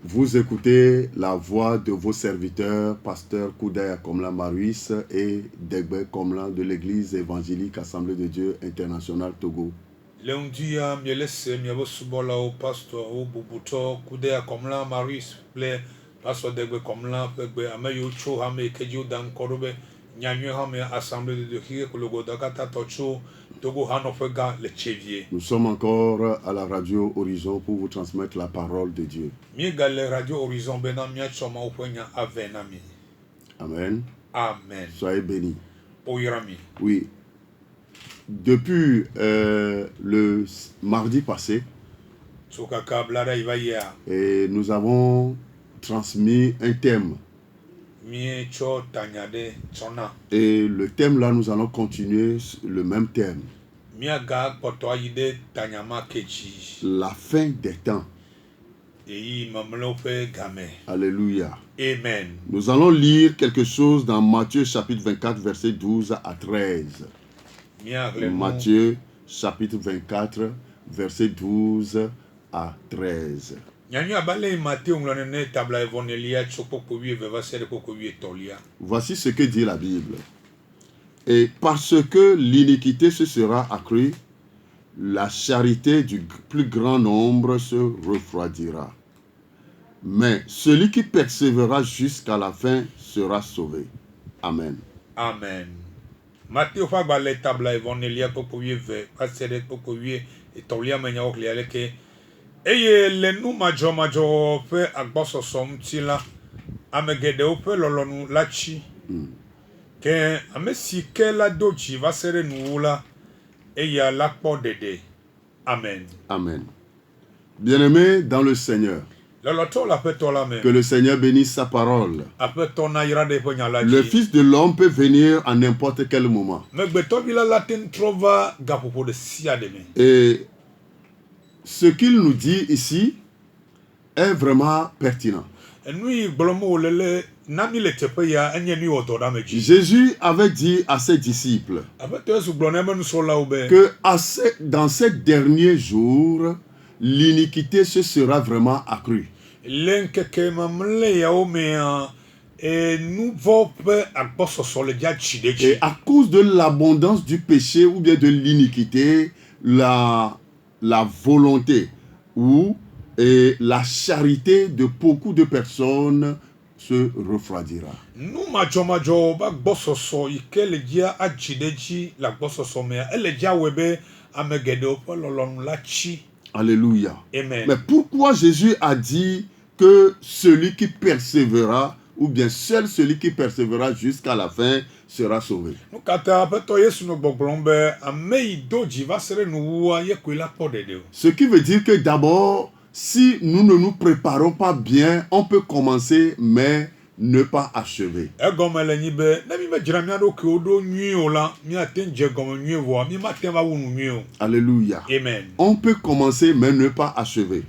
Vous écoutez la voix de vos serviteurs, pasteur Koudaya Komla Maruis et Degbe Komla de l'église évangélique Assemblée de Dieu internationale Togo. Leundia mielese miabosubola o pasteur o bubuto Koudaya Komla Maruis ple pasteur Degbe Komla pegbe ameyo cho hame keju dan korobe nyanyo hame Assemblée de Dieu qui kologo dakata tocho Togo hanofega le chevier. Nous sommes encore à la radio Horizon pour vous transmettre la parole de Dieu. Miegale radio Horizon bena miachoma upenya avenami. Amen. Amen. Soyez bénis. Oyirami. Oui. Depuis le mardi passé, et nous avons transmis un thème. Et le thème là, nous allons continuer le même thème. La fin des temps. Alléluia. Amen. Nous allons lire quelque chose dans Matthieu chapitre 24, verset 12 à 13. Matthieu chapitre 24, verset 12 à 13. Voici ce que dit la Bible. Et parce que l'iniquité se sera accrue, la charité du plus grand nombre se refroidira. Mais celui qui persévérera jusqu'à la fin sera sauvé. Amen. Amen. Matthieu fagba tabla evonelia popowie ve pasere popowie etolia menya oklia leke eye le nu majo pe agboso somtila amegede ope lolonu lachi ke amesike la dochi va sere nuula eye la podede. Amen. Amen. Bien-aimés dans le Seigneur, que le Seigneur bénisse sa parole. Le Fils de l'homme peut venir à n'importe quel moment. Et ce qu'il nous dit ici est vraiment pertinent. Jésus avait dit à ses disciples que dans ces derniers jours, l'iniquité se sera vraiment accrue. Et à cause de l'abondance du péché ou bien de l'iniquité, la volonté ou la charité de beaucoup de personnes se refroidira. Alléluia. Amen. Mais pourquoi Jésus a dit que celui qui persévérera, ou bien seul celui qui persévérera jusqu'à la fin sera sauvé? Ce qui veut dire que d'abord, si nous ne nous préparons pas bien, on peut commencer, mais ne pas achever. Alléluia. Amen. On peut commencer mais ne pas achever.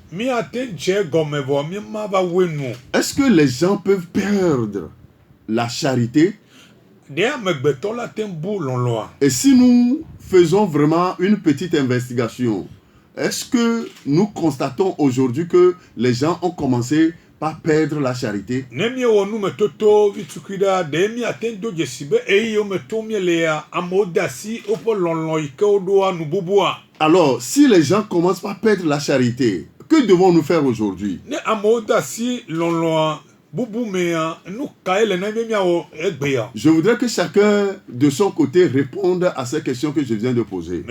Est-ce que les gens peuvent perdre la charité? Et si nous faisons vraiment une petite investigation, est-ce que nous constatons aujourd'hui que les gens ont commencé par perdre la charité? Alors, si les gens commencent par perdre la charité, que devons-nous faire aujourd'hui? Je voudrais que chacun de son côté réponde à ces questions que je viens de poser.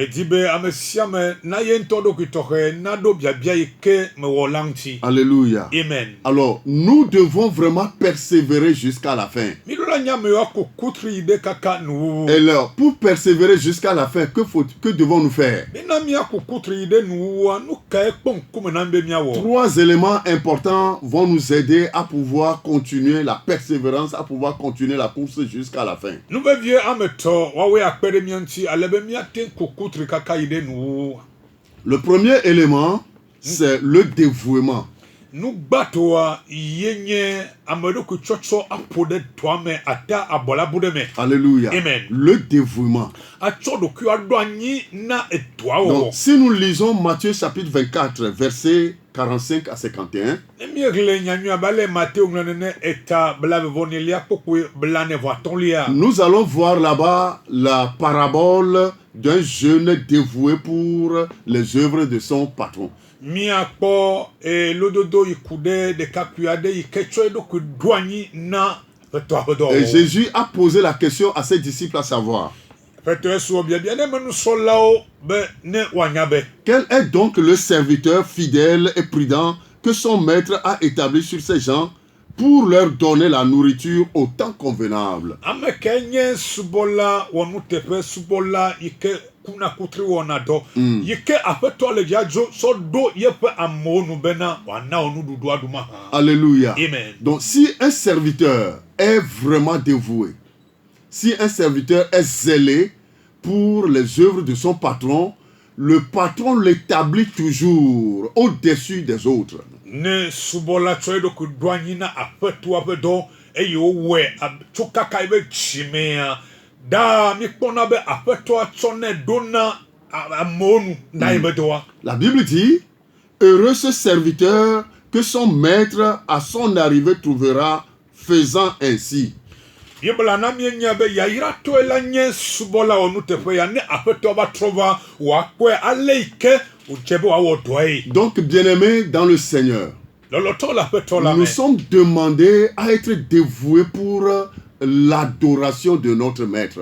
Alléluia. Amen. Alors, nous devons vraiment persévérer jusqu'à la fin. Et alors, pour persévérer jusqu'à la fin, que devons-nous faire? 3 éléments importants vont nous aider à pouvoir continuer la persévérance, à pouvoir continuer la course jusqu'à la fin. Le premier élément, c'est le dévouement. Alléluia. Amen. Le dévouement. Donc, si nous lisons Matthieu chapitre 24, verset 45 à 51, nous allons voir là-bas la parabole d'un jeune dévoué pour les œuvres de son patron. Et Jésus a posé la question à ses disciples à savoir: quel est donc le serviteur fidèle et prudent que son maître a établi sur ces gens pour leur donner la nourriture au temps convenable? Alléluia. Amen. Donc si un serviteur est vraiment dévoué, si un serviteur est zélé pour les œuvres de son patron, le patron l'établit toujours au-dessus des autres. La Bible dit: heureux ce serviteur que son maître à son arrivée trouvera faisant ainsi. Donc, bien-aimés dans le Seigneur, nous sommes demandés à être dévoués pour l'adoration de notre maître.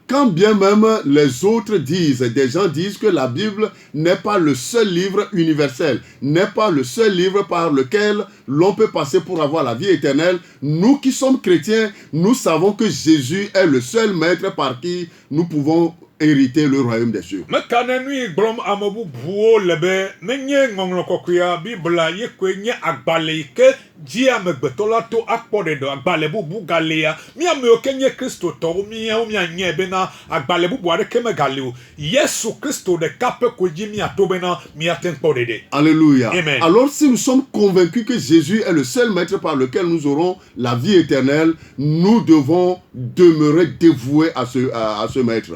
Quand bien même les autres disent, des gens disent que la Bible n'est pas le seul livre universel, n'est pas le seul livre par lequel l'on peut passer pour avoir la vie éternelle, nous qui sommes chrétiens, nous savons que Jésus est le seul maître par qui nous pouvons hériter le royaume des cieux. Alléluia. Amen. Alors si nous sommes convaincus que Jésus est le seul maître par lequel nous aurons la vie éternelle, nous devons demeurer dévoués à ce maître.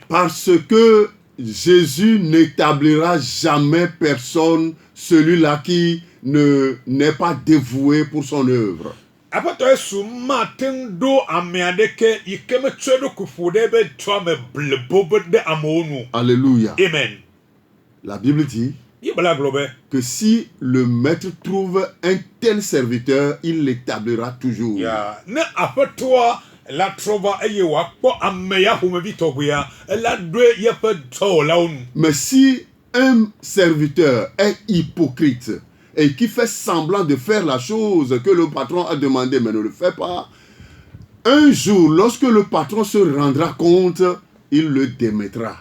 Parce que Jésus n'établira jamais personne, celui-là qui n'est pas dévoué pour son œuvre. Alléluia. Amen. La Bible dit que si le maître trouve un tel serviteur, il l'établira toujours. Mais si un serviteur est hypocrite et qui fait semblant de faire la chose que le patron a demandé mais ne le fait pas, un jour, lorsque le patron se rendra compte, il le démettra.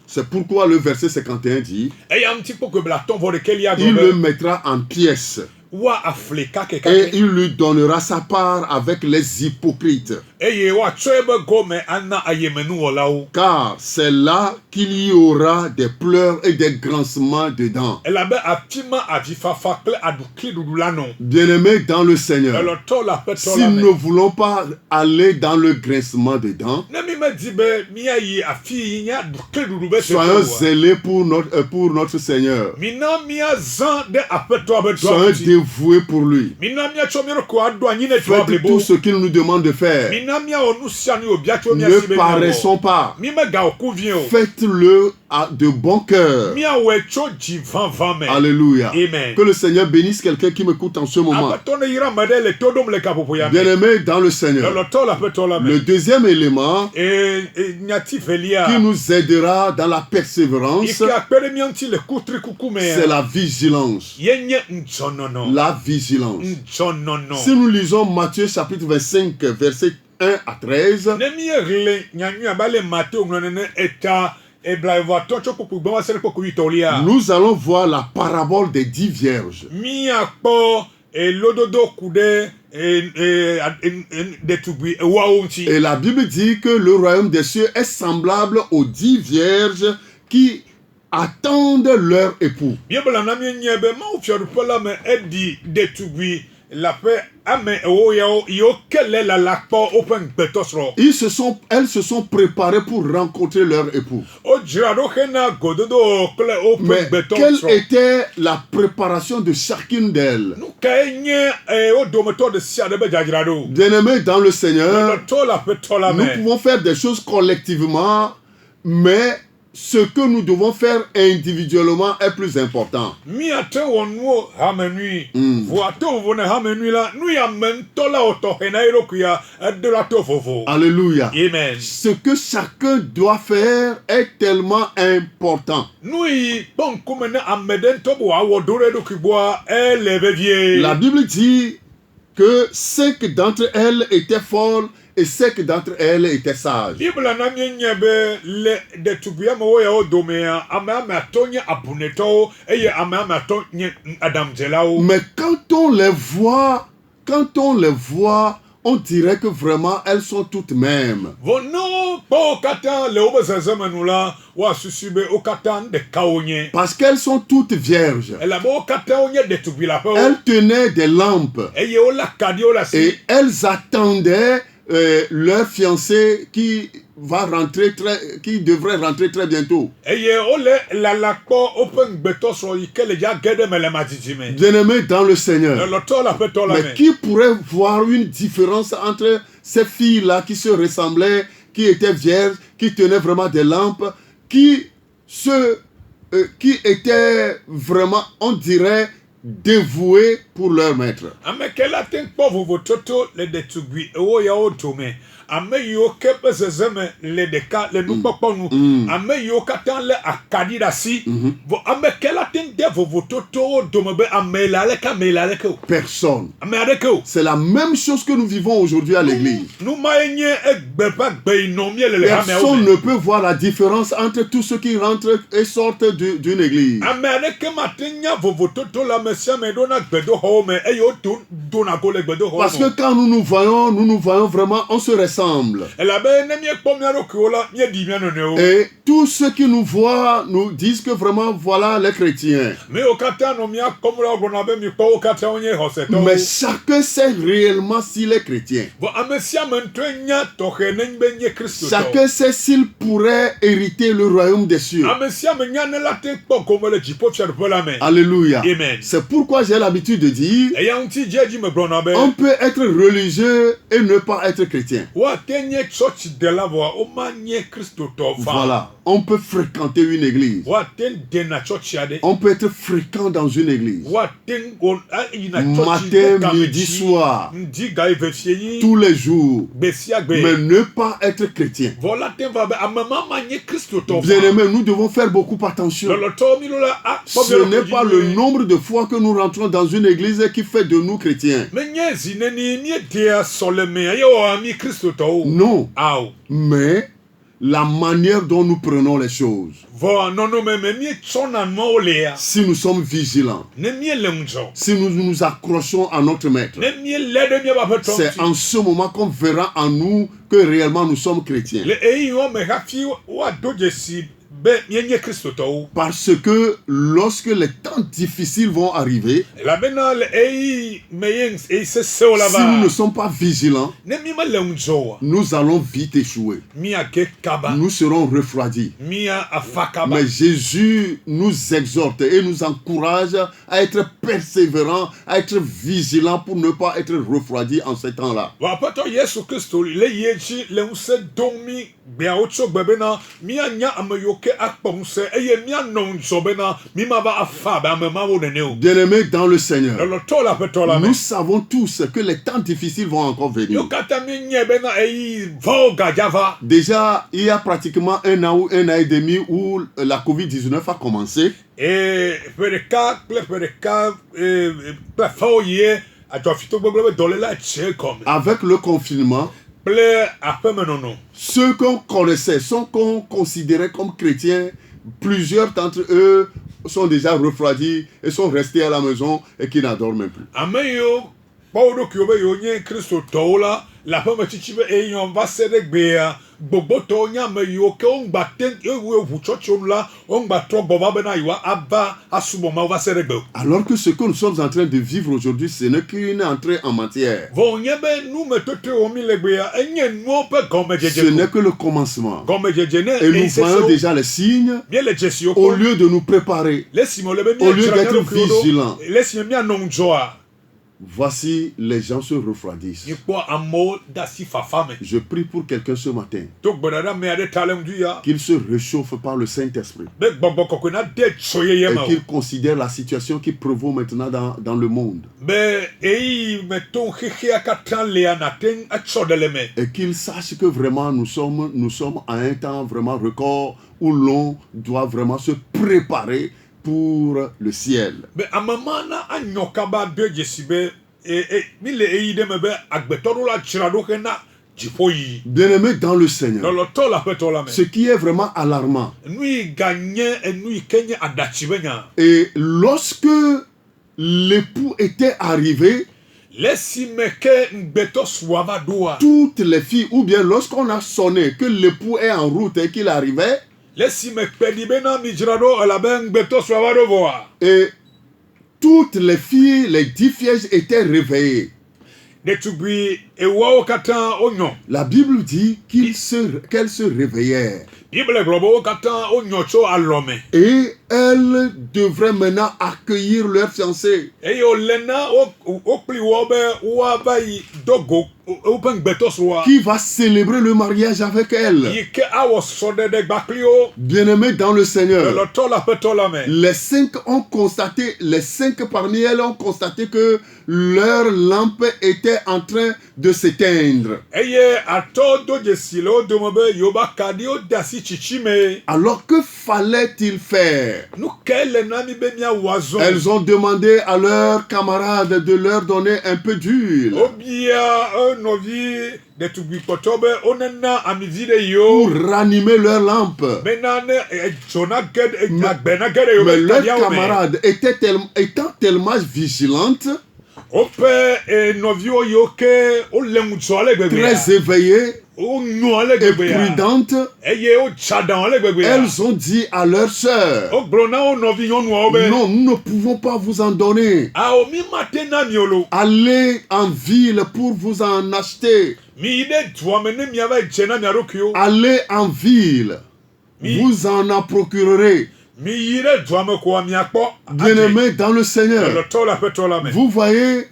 C'est pourquoi le verset 51 dit: il le mettra en pièces et il lui donnera sa part avec les hypocrites. Car c'est là qu'il y aura des pleurs et des grincements de dents. Bien-aimés dans le Seigneur, si nous ne voulons pas aller dans le grincement de dents, soyons zélés pour notre Seigneur. Soyons dévoués pour lui. Faites tout ce qu'il nous demande de faire. Ne paraissons pas. Faites-le de bon cœur. Alléluia. Amen. Que le Seigneur bénisse quelqu'un qui m'écoute en ce moment. Bien-aimé dans le Seigneur. Le deuxième élément qui nous aidera dans la persévérance, c'est la vigilance. La vigilance. Si nous lisons Matthieu chapitre 25, verset 1 à 13, nous allons voir la parabole des 10 vierges. et lododo kude detugbi ewaonti. Et la Bible dit que le royaume des cieux est semblable aux 10 vierges qui attendent leur époux. Bible na mi nyebe ma ofiodu pola me edi detugbi la paix ame ewo yo kele la lakpo open betosro. Elles se sont préparées pour rencontrer leur époux. O jirado kena gododo kle open Mais betosro. quelle était la préparation de chacune d'elles? Nu kenye o dometo de sia de be jajirado. Bien-aimés dans le Seigneur, Le tola petola nous me. pouvons faire des choses collectivement, mais ce que nous devons faire individuellement est plus important. Mi ate wonwo hamenui. Vo ate wona hamenui la nu ya mentola oto hena irokuya edela to fofo. Alléluia. Amen. Ce que chacun doit faire est tellement important. Nui bon kumene ameden to bo awodore do kibwa elevevie. La Bible dit que 5 d'entre elles étaient folles et 5 d'entre elles étaient sages. Bible na nyebe le de tubia mo ya odomea ama atonya abuneto eye ama atonye adamjelao. Mais quand on les voit, on dirait que vraiment elles sont toutes mêmes. Vono po kata le obezezamenula wa susube o kata de kaonye. Parce qu'elles sont toutes vierges. Ela bo kata onye de tubila po. Elles tenaient des lampes Eye o la kadio la si. et elles attendaient leur fiancé qui devrait rentrer très bientôt. Eye o le la lakpo open betoso ikele ja gede mele matitime. Bien-aimés dans le Seigneur. Le tola petola Mais me. qui pourrait voir une différence entre ces filles-là qui se ressemblaient, qui étaient vierges, qui tenaient vraiment des lampes, qui étaient vraiment, on dirait, dévouées pour leur maître. Amekela tenkpo vovototo le detugui ewo ya otome. Ame yo kepe zezeme le deka le nukpokponu. Ame yo katan le akadi dasi. Vo amekela tenkde vovototo domebe amelale kamelale ko. Personne. Amade ko. C'est la même chose que nous vivons aujourd'hui à l'église. Nou maenye egbepa gbeinomi le Personne ne peut voir la différence entre tous ceux qui rentrent et sortent d'une église. Amade ke matenya vovototo la mesia me dona gbedo home eyo dona go le gbedo home. Parce que quand nous nous voyons vraiment, on se ressemble. Et tous ceux qui nous voient nous disent que vraiment voilà les chrétiens. Mais chacun sait réellement s'il est chrétien. Chacun sait s'il pourrait hériter le royaume des cieux. Alléluia. C'est pourquoi j'ai l'habitude de dire on peut être religieux et ne pas être chrétien. Voilà, on peut fréquenter une église. On peut être fréquent dans une église. Matin, midi, soir, tous les jours, mais ne pas être chrétien. Bien-aimés, nous devons faire beaucoup attention. Ce n'est pas le nombre de fois que nous rentrons dans une église qui fait de nous chrétiens. Non, mais la manière dont nous prenons les choses. Si nous sommes vigilants, si nous nous accrochons à notre maître, c'est en ce moment qu'on verra en nous que réellement nous sommes chrétiens. Parce que lorsque les temps difficiles vont arriver, si nous ne sommes pas vigilants, nous allons vite échouer. Nous serons refroidis. Mais Jésus nous exhorte et nous encourage à être persévérants, à être vigilants pour ne pas être refroidis en ces temps-là. Bien-aimés dans le Seigneur, nous savons tous que les temps difficiles vont encore venir. Déjà, il y a pratiquement un an ou un an et demi où la COVID-19 a commencé. Avec le confinement, ceux qu'on connaissait, ceux qu'on considérait comme chrétiens, plusieurs d'entre eux sont déjà refroidis et sont restés à la maison et qui n'adorent même plus. Ameyo Paulo kyobe yonye Christo tola la femme chichibe eyon va sede gbea gbogbo to nya meyo ke on gba ten ewe wu church la on gba tro boba bena yiwa aba asubo ma va sede gbe. Alors que ce que nous sommes en train de vivre aujourd'hui, ce n'est qu'une entrée en matière. Von yebe nu metote o mi le gbea enye nu pe gome jeje. Ce n'est que le commencement. Gome jeje ne Et nous voyons déjà les signes. Bien le jesio Au lieu de nous préparer, au lieu d'être vigilants, laisse mi anon joa. voici les gens se refroidissent. Je prie pour quelqu'un ce matin qu'il se réchauffe par le Saint-Esprit et qu'il considère la situation qui prévaut maintenant dans le monde et qu'il sache que vraiment nous sommes à un temps vraiment record où l'on doit vraiment se préparer pour le ciel. Bien-aimés dans le Seigneur, ce qui est vraiment alarmant, et lorsque l'époux était arrivé, toutes les filles, ou bien lorsqu'on a sonné que l'époux est en route et qu'il arrivait, et toutes les filles, les 10 vierges étaient réveillées. La Bible dit qu'elles se réveillèrent. Et elles devraient maintenant accueillir leur fiancé. Qui va célébrer le mariage avec elle. Bien-aimés dans le Seigneur, les 5 parmi elles ont constaté que leur lampe était en train de s'éteindre. Alors que fallait-il faire? Elles ont demandé à leurs camarades de leur donner un peu d'huile pour ranimer leur lampe. Mais leurs camarades étant tellement vigilantes, très éveillées et prudentes, elles ont dit à leur sœur: non, nous ne pouvons pas vous en donner. Allez en ville pour vous en acheter. Allez en ville, vous en procurerez. Bien-aimés dans le Seigneur, vous voyez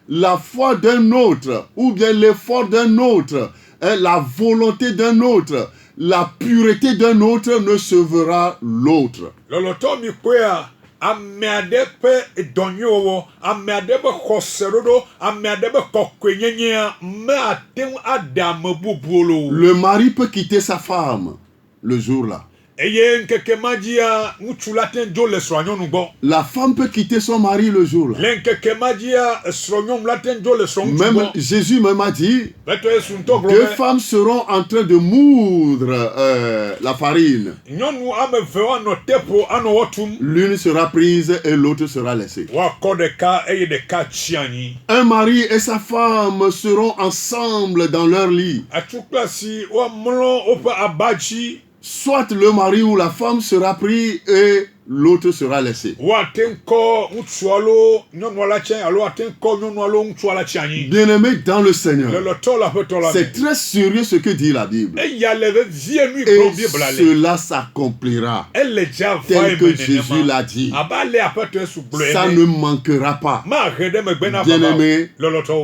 la foi d'un autre, ou bien l'effort d'un autre, la volonté d'un autre, la pureté d'un autre ne sauvera l'autre. Le mari peut quitter sa femme le jour-là. La femme peut quitter son mari le jour-là. Même Jésus même a dit: 2 femmes seront en train de moudre la farine. L'une sera prise et l'autre sera laissée. Un mari et sa femme seront ensemble dans leur lit. Soit le mari ou la femme sera pris et l'autre sera laissé. Bien-aimés dans le Seigneur, c'est très sérieux ce que dit la Bible. Et cela s'accomplira tel que Jésus l'a dit. Ça ne manquera pas. Bien-aimés,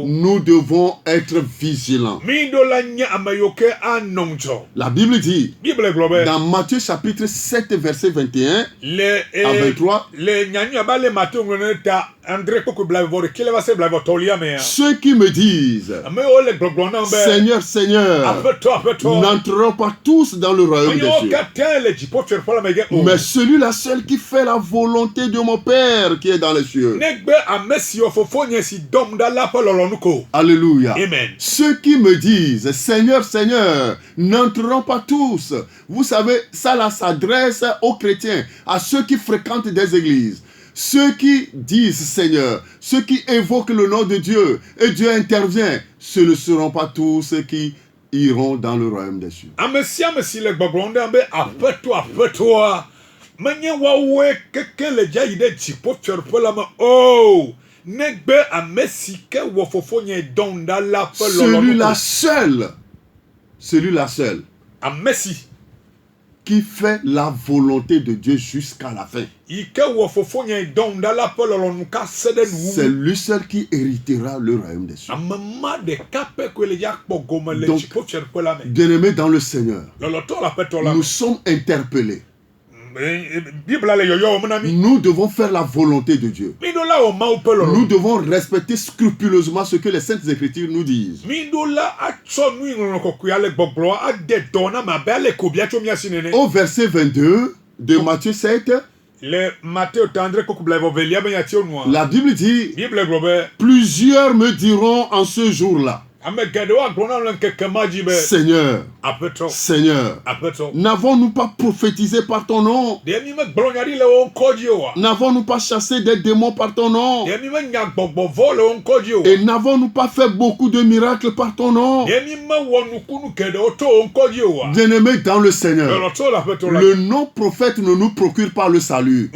nous devons être vigilants. La Bible dit dans Matthieu chapitre 7 verset 21 à 23, André koko blavo de kile va se blavo tolia me. Ceux qui me disent, Me o le gloglona be. Seigneur, Seigneur, Apeto. n'entreront pas tous dans le royaume des cieux. Mais celui-là seul qui fait la volonté de mon Père qui est dans les cieux. Alléluia. Amen. Ceux qui me disent, Seigneur, Seigneur, n'entreront pas tous. Vous savez, ça là s'adresse aux chrétiens, à ceux qui fréquentent des églises. Ceux qui disent Seigneur, ceux qui évoquent le nom de Dieu, et Dieu intervient, ce ne seront pas tous ceux qui iront dans le royaume des cieux. Celui-là seul, qui fait la volonté de Dieu jusqu'à la fin. C'est lui seul qui héritera le royaume des cieux. Donc, bien-aimés dans le Seigneur, nous sommes interpellés. Nous devons faire la volonté de Dieu. Nous devons respecter scrupuleusement ce que les Saintes Écritures nous disent. Au verset 22 de Matthieu 7, la Bible dit, plusieurs me diront en ce jour-là, Seigneur, Seigneur, n'avons-nous pas prophétisé par ton nom? N'avons-nous pas chassé des démons par ton nom? Et n'avons-nous pas fait beaucoup de miracles par ton nom? Bien-aimés dans le Seigneur, le nom prophète ne nous procure pas le salut.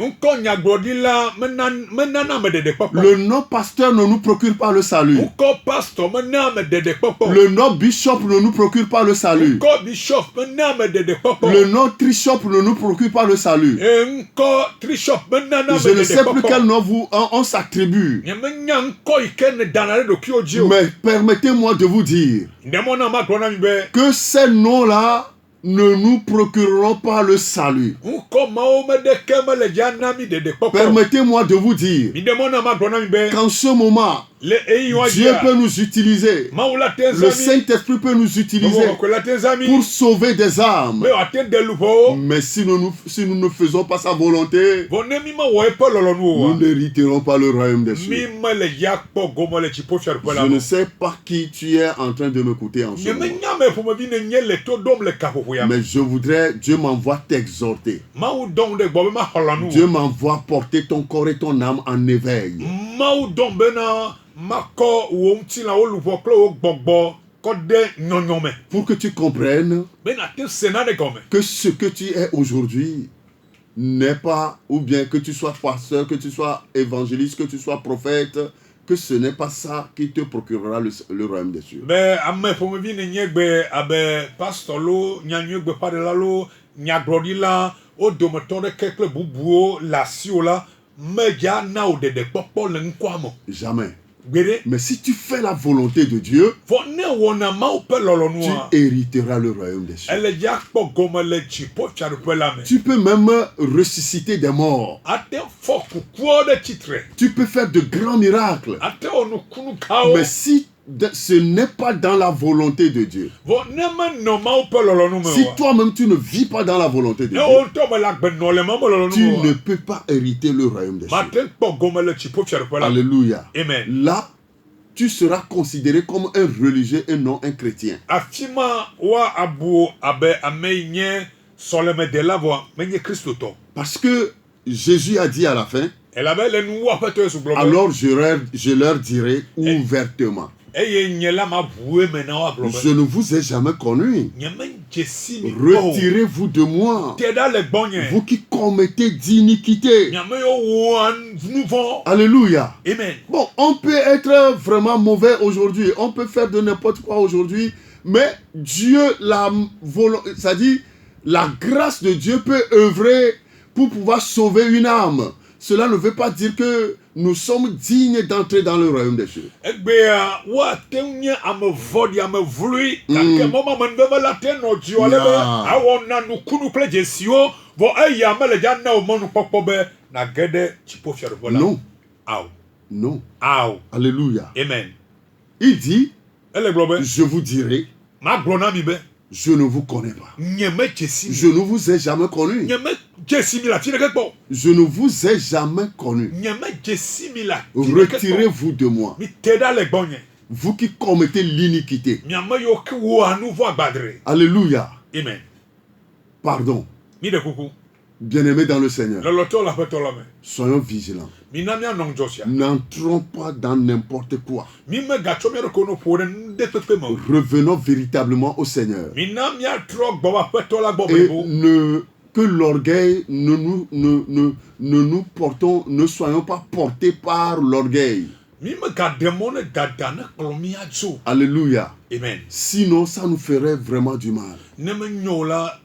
Le nom pasteur ne nous procure pas le salut. Le nom bishop ne nous procure pas le salut. Le nom trishop ne nous procure pas le salut. Je ne sais plus quel nom on s'attribue. Mais permettez-moi de vous dire que ces noms-là ne nous procureront pas le salut. Permettez-moi de vous dire qu'en ce moment, Dieu peut nous utiliser. Le Saint-Esprit peut nous utiliser pour sauver des âmes. Mais si nous ne faisons pas sa volonté, nous n'hériterons pas le royaume des cieux. Je ne sais pas qui tu es en train de m'écouter en ce moment. Mais je voudrais, Dieu m'envoie t'exhorter. Dieu m'envoie porter ton corps et ton âme en éveil. Pour que tu comprennes que ce que tu es aujourd'hui n'est pas, ou bien que tu sois pasteur, que tu sois évangéliste, que tu sois prophète, que ce n'est pas ça qui te procurera le royaume des cieux. Jamais. Mais si tu fais la volonté de Dieu, tu hériteras le royaume des cieux. Tu peux même ressusciter des morts. Tu peux faire de grands miracles. Mais si ce n'est pas dans la volonté de Dieu, si toi-même tu ne vis pas dans la volonté de Dieu, tu ne peux pas hériter le royaume des cieux. Alléluia. Amen. Là, tu seras considéré comme un religieux et non un chrétien. Parce que Jésus a dit à la fin, alors je leur dirai ouvertement, je ne vous ai jamais connu. Retirez-vous de moi, vous qui commettez d'iniquité. Alléluia. Amen. Bon, on peut être vraiment mauvais aujourd'hui, on peut faire de n'importe quoi aujourd'hui, mais Dieu, c'est-à-dire la grâce de Dieu peut œuvrer pour pouvoir sauver une âme. Cela ne veut pas dire que nous sommes dignes d'entrer dans le royaume des cieux. Non. Non. Aw. Alléluia. Amen. Il dit, Ele gblɔ be. je vous dirai, Magblɔ na mi be. je ne vous connais pas. Nye me dzesi mi. Je ne vous ai jamais connu. Nye me dzesi mi le afi ɖeke gbɔ. Je ne vous ai jamais connu. Nye me dzesi mi le afi ɖeke gbɔ. Retirez-vous de moi. Mi te ɖa le gbɔnye. Vous qui commettez l'iniquité. Miame yiwo ke wɔa nu vɔ agbadre. Alléluia. Amen. Pardon. Mi ɖe kuku. Bien-aimés dans le Seigneur. Lɔlɔtɔ le aƒetɔ la me. Soyons vigilants. Mina mianɔ ŋdzɔ sia. N'entrons pas dans n'importe quoi. Mi megatsɔ mia ɖokuiwo no ƒo ɖe nu ɖe kpekpe me o. Revenons véritablement au Seigneur. Mina miatrɔ gbɔ va aƒetɔ la gbɔ Et blibo. que l'orgueil ne nous portons, ne soyons pas portés par l'orgueil. Mi megaɖe mɔ ne dada ne kplɔ mi adzo. Alléluia. Amen. Sinon, ça nous ferait vraiment du mal. Ne menyo la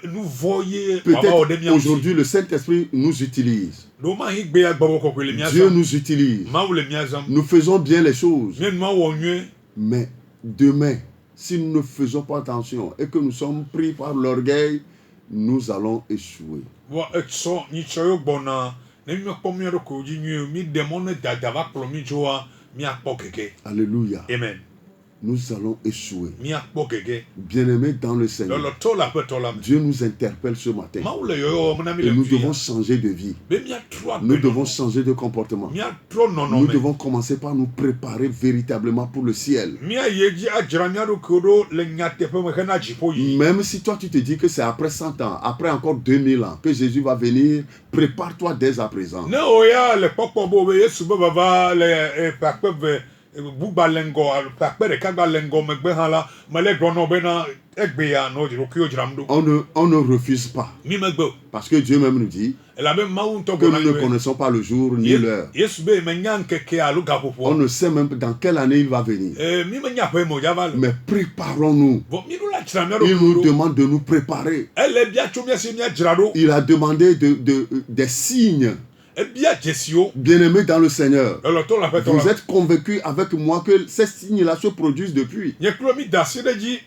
nu vɔ ye wava wɔ ɖe Peut-être mia ŋuti. aujourd'hui, le Saint-Esprit nous utilise. Ɖo mahi gbea gbɔgbɔ kɔkɔe le mia Dieu zãm. nous utilise. Mawu le mia zãm. Nous faisons bien les choses. Mia nua wɔ nyuie. Mais demain, si nous ne faisons pas attention et que nous sommes pris par l'orgueil, nous allons échouer. Vɔ etsɔ nyitsɔ yo gbɔna ne mi mekpɔ mia ɖokuiwo dzi nyuie o, mi ɖe mɔ ne dada va kplɔ mi dzoa miakpɔ gege. Alléluia. Amen. Nous allons échouer. Miakpɔ gege. Bien-aimés dans le Seigneur, Lɔlɔtɔ le aƒetɔ la me. Dieu nous interpelle ce matin. Mawu le yɔyɔ wɔm na mi Et le nous fi devons ya. changer de vie. Be miatrɔ Nous devons agbenɔnɔ. changer de comportement. Miatrɔ Nous nɔnɔme. devons commencer par nous préparer véritablement pour le ciel. Mia ye dzi adzra mia ɖokuiwo ɖo le nyateƒe me hena dziƒo yi. Même si toi tu te dis que c'est après 100 ans, après encore 2000 ans que Jésus va venir, prépare-toi dès à présent. Ne o ya le kpɔkpɔ bo be Yesu be vava le ƒe akpe ve bugba le ŋgɔ ƒe akpe ɖeka gba le ŋgɔ megbe hã la mele gblɔ nɔ bena egbe ya nɔ ɖokuiwo dzram ɖo. On ne refuse pas. Mi megbe o. Parce que Dieu même nous dit Elabe Mawu ŋutɔ que gblɔ na nous mi ne be connaissons pas le jour ni l'heure. Yesu be menya ŋkeke alo On gaƒoƒoa. ne sait même dans quelle année il va venir. Mi menya ƒe me o dzava le. Mais préparons-nous. Vɔ mi ɖo la dzra mia Il nous ɖokuiwo ɖo. demande de nous préparer. Ele bia tso mia si miadzra ɖo. Il a demandé des signes. Ebia dzesiwo. Bien-aimés dans le Seigneur, Lɔlɔtɔ le aƒetɔ vous la. êtes convaincus avec moi que ces signes-là se produisent depuis. Nye klo mi da asi ɖe dzi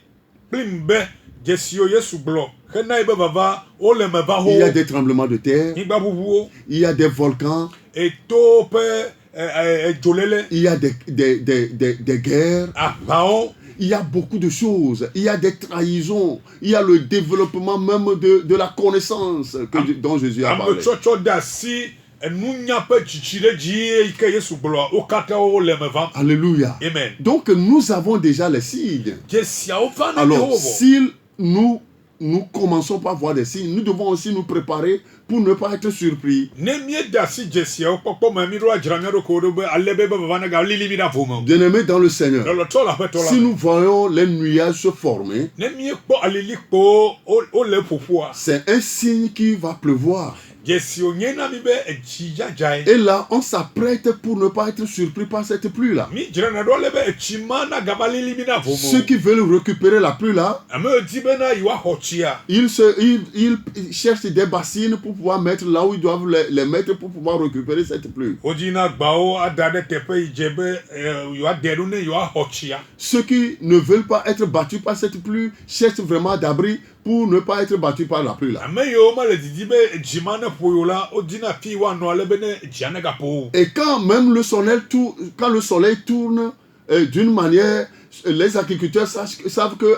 kpli m be dzesiwo Yesu gblɔ hena ye be vava wole me va Il y a ho. des tremblements de terre, Nyigba ʋuʋuwo. il y a des volcans, Eto ƒe dzolele. il y a des guerres, Aʋawo. il y a beaucoup de choses, il y a des trahisons, il y a le développement même de la connaissance dont Jésus a parlé. Ametsɔtsɔ de asi enunya ƒe dzidzi ɖe dzi yi ke Yesu gblɔa wo katã wole me vam. Alléluia. Amen. Donc nous avons déjà les signes. Dzesiawo va ne Alors, miwo vɔ. si nous commençons par voir des signes, nous devons aussi nous préparer pour ne pas être surpris. Ne míede asi dzesiawo kpɔkpɔ me mi ɖo adzra mía ɖokuiwo ɖo be ale be vava ne galili mi ɖa ƒo me o. Bien-aimés dans le Seigneur, Lɔlɔtɔ le aƒetɔ la si me. nous voyons les nuages se former, Ne míekpɔ alilikpowo wole ƒoƒoa. c'est un signe qu'il va pleuvoir. Dzesiwo nye na mi be etsi dzadzae. Et là, on s'apprête pour ne pas être surpris par cette pluie-là. Mi dzrena ɖo ale be etsi ma na gava lili mi na vo Ceux me o. qui veulent récupérer la pluie-là, Ame yiwo di bena yewoaxɔ tsia. ils cherchent des bassines pour pouvoir mettre là où ils doivent les mettre pour pouvoir récupérer cette pluie. Wodina gbawo ada ɖe teƒe yi dze be yewoaɖe ɖo ne yewoaxɔ tsia. Ceux qui ne veulent pas être battus par cette pluie cherchent vraiment d'abri pour ne pas être battus par la pluie là. Ame yiwo mele didi be dzi ma ne ƒo yewo la wodina fi woanɔ ale be ne dzia ne gaƒo wo. Et quand même quand le soleil tourne d'une manière, les agriculteurs savent que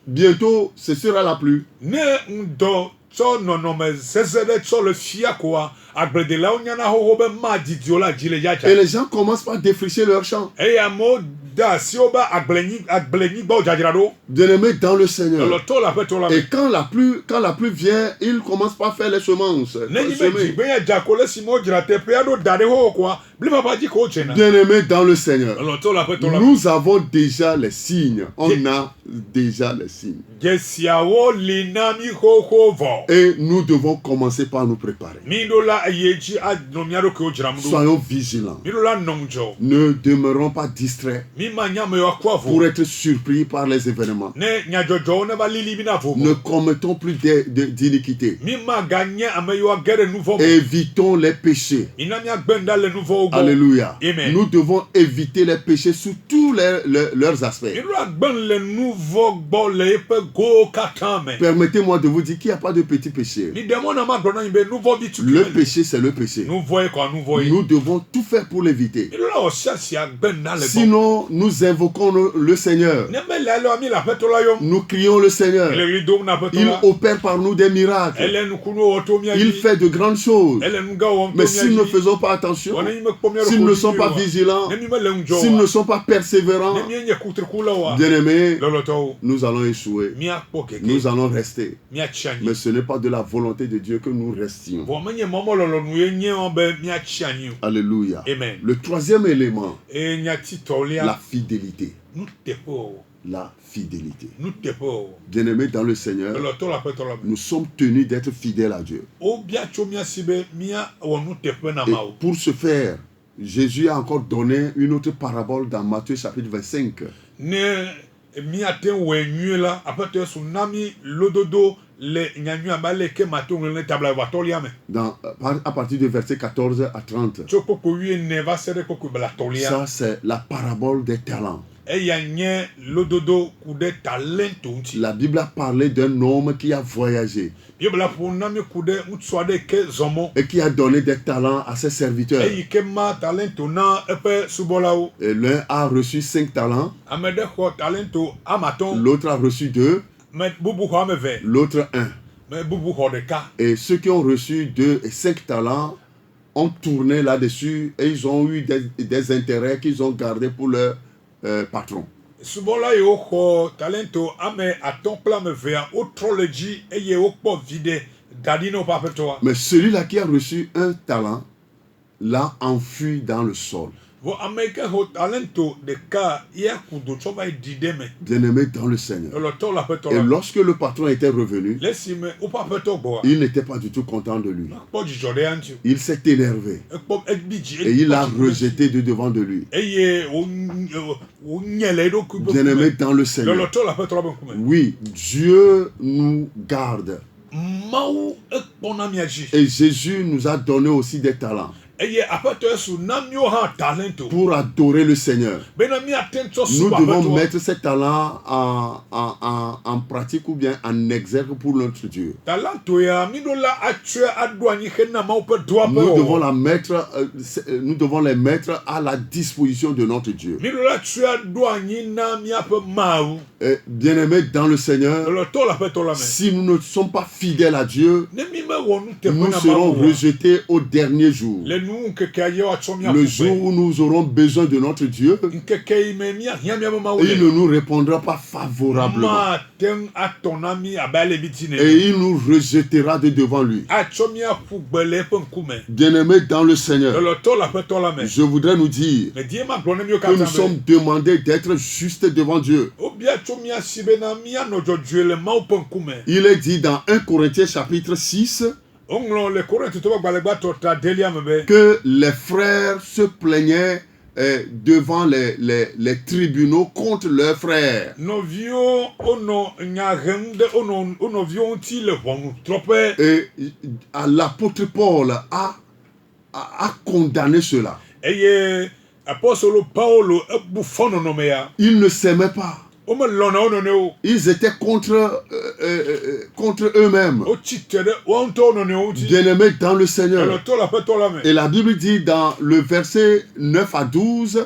bientôt ce sera la pluie. Ne ŋdɔ tsɔ nɔnɔme zeze ɖe tsɔ le fia koa agbledelawo nyana xoxo be madidi o la dzi le Et yadza. les gens commencent par défricher leurs champs. Eye amewo de asi wobe agblenyigbawo dzadzra ɖo. Bien-aimés dans le Seigneur. Lɔlɔtɔ le aƒetɔ la me. Et quand la pluie vient, ils commencent par faire les semences. Ne nyi be semer. dzigbenya dza ko le si mo dzra teƒea ɖo da ɖe xoxo koa bli papa dzi ko wotsena. Bien-aimés dans le Seigneur. Lɔlɔtɔ le aƒetɔ la me. Nous avons déjà les signes. On a déjà les signes. Dzesiawo li na mi xoxo vɔ. Et nous devons commencer par nous préparer. Mi ɖo la eye dzi anɔ mía ɖokuiwo dzram ɖo. Soyons vigilants. Mi ɖo la nɔ ŋdzɔ. Ne demeurons pas distraits. Mi pour être surpris par les événements. Ne commettons plus d'iniquité. Évitons les péchés. Alléluia. Amen. Nous devons éviter les péchés sous tous leurs aspects. Permettez-moi de vous dire qu'il n'y a pas de petit péché. Le péché, c'est le péché. Nous devons tout faire pour l'éviter. Sinon, nous invoquons le Seigneur. Nous crions le Seigneur. Il opère par nous des miracles. Il fait de grandes choses. Mais si nous ne faisons pas attention, s'ils ne sont pas vigilants, s'ils ne sont pas persévérants, bien-aimés, nous allons échouer. Nous allons rester. Mais ce n'est pas de la volonté de Dieu que nous restions. Alléluia. Amen. Le troisième élément, la fidélité. La fidélité. Bien-aimés dans le Seigneur, nous sommes tenus d'être fidèles à Dieu. Et pour ce faire, Jésus a encore donné une autre parabole dans Matthieu chapitre 25. À partir du verset 14 à 30. Ça, c'est la parabole des talents. La Bible a parlé d'un homme qui a voyagé et qui a donné des talents à ses serviteurs. Et l'un a reçu 5 talents, l'autre a reçu 2, l'autre 1. Et ceux qui ont reçu 2 et 5 talents ont tourné là-dessus et ils ont eu des intérêts qu'ils ont gardés pour leur patron. Mais celui-là qui a reçu 1 talent l'a enfui dans le sol. Bien-aimé dans le Seigneur. Et lorsque le patron était revenu, il n'était pas du tout content de lui. Il s'est énervé et il l'a rejeté de devant de lui. Bien-aimé dans le Seigneur. Oui, Dieu nous garde. Et Jésus nous a donné aussi des talents pour adorer le Seigneur. Nous devons mettre ces talents en pratique ou bien en exergue pour notre Dieu. Nous devons les mettre à la disposition de notre Dieu. Bien-aimés dans le Seigneur, si nous ne sommes pas fidèles à Dieu, nous serons rejetés au dernier jour. Le jour où nous aurons besoin de notre Dieu, il ne nous répondra pas favorablement. Et il nous rejettera de devant lui. Bien-aimés dans le Seigneur, je voudrais nous dire que nous sommes demandés d'être justes devant Dieu. Il est dit dans 1 Corinthiens chapitre 6 que les frères se plaignaient devant les tribunaux contre leurs frères. Et l'apôtre Paul a condamné cela. Il ne s'aimait pas. Ils étaient contre eux-mêmes. Bien-aimés dans le Seigneur. Et la Bible dit dans le verset 9 à 12